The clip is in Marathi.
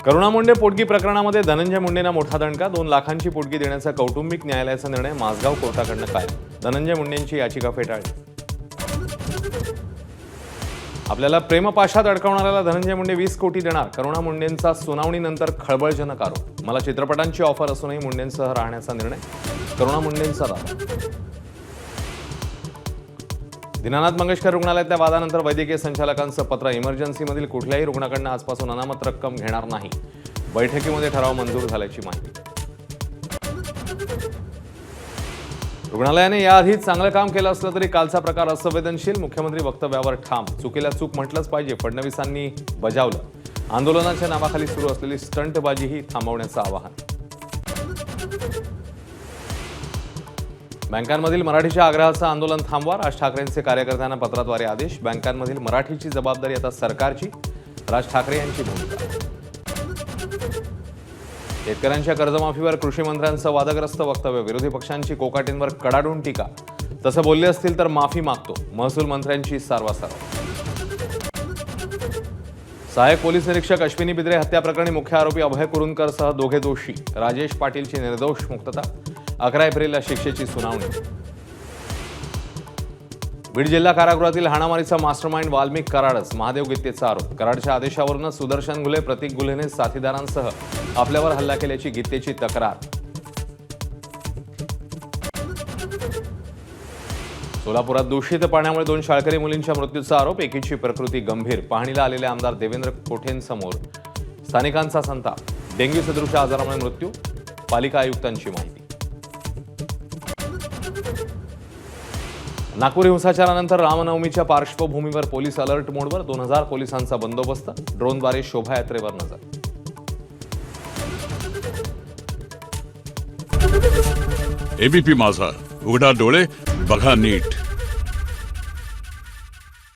करुणा मुंडे पोटगी प्रकरणामध्ये धनंजय मुंडेंना मोठा दणका. 2 लाखांची पोटगी देण्याचा कौटुंबिक न्यायालयाचा निर्णय माझगाव कोर्टाकडून कायम. धनंजय मुंडेंची याचिका फेटाळली. आपल्याला प्रेमपाशात अडकवणाऱ्याला धनंजय मुंडे 20 कोटी देणार. करुणा मुंडेंचा सुनावणीनंतर खळबळजनक आरोप. मला चित्रपटांची ऑफर असूनही मुंडेंसह राहण्याचा निर्णय. करुणा मुंडेंचा दावा. दीनानाथ मंगेशकर रुग्णालयातल्या वादानंतर वैद्यकीय संचालकांचं पत्र. इमर्जन्सीमधील कुठल्याही रुग्णाकडून आजपासून अनामत रक्कम घेणार नाही. बैठकीमध्ये ठराव मंजूर झाल्याची माहिती. रुग्णालयाने याआधीच चांगलं काम केलं असलं तरी कालचा प्रकार असंवेदनशील. मुख्यमंत्री वक्तव्यावर ठाम. चुकीला चूक म्हटलंच पाहिजे, फडणवीसांनी बजावलं. आंदोलनाच्या नावाखाली सुरू असलेली स्टंटबाजीही थांबवण्याचं आवाहन. बँकांमधील मराठीच्या आग्रहाचं आंदोलन थांबवा. राज ठाकरेंचे कार्यकर्त्यांना पत्राद्वारे आदेश. बँकांमधील मराठीची जबाबदारी आता सरकारची. राज ठाकरे यांची भूमिका. शेतकऱ्यांच्या कर्जमाफीवर कृषी मंत्र्यांचं वादग्रस्त वक्तव्य. विरोधी पक्षांची कोकाटेंवर कडाडून टीका. तसं बोलले असतील तर माफी मागतो. महसूल मंत्र्यांची सारवासारव. सहाय्यक पोलीस निरीक्षक अश्विनी बिद्रे हत्या प्रकरणी मुख्य आरोपी अभय कुरुंदकरसह दोघे दोषी. राजेश पाटीलची निर्दोष मुक्तता. 11 एप्रिलला शिक्षेची सुनावणी. बीड जिल्हा कारागृहातील हाणामारीचा मास्टरमाइंड वाल्मिक कराडच. महादेव गित्तेचा आरोप. कराडच्या आदेशावरूनच सुदर्शन घुले, प्रतीक घुलेने साथीदारांसह आपल्यावर हल्ला केल्याची गित्तेची तक्रार. सोलापुरात दूषित पाण्यामुळे 2 शाळकरी मुलींच्या मृत्यूचा आरोप. एकीची प्रकृती गंभीर. पाहणीला आलेले आमदार देवेंद्र कोठेंसमोर स्थानिकांचा संताप. डेंग्यू सदृश आजारामुळे मृत्यू. पालिका आयुक्तांची माहिती. नागपूर हिंसाचारानंतर रामनवमीच्या पार्श्वभूमीवर पोलीस अलर्ट मोडवर. 2000 पोलिसांचा बंदोबस्त. ड्रोनद्वारे शोभायात्रेवर नजर. एबीपी माझा, उघडा डोळे बघा नीट.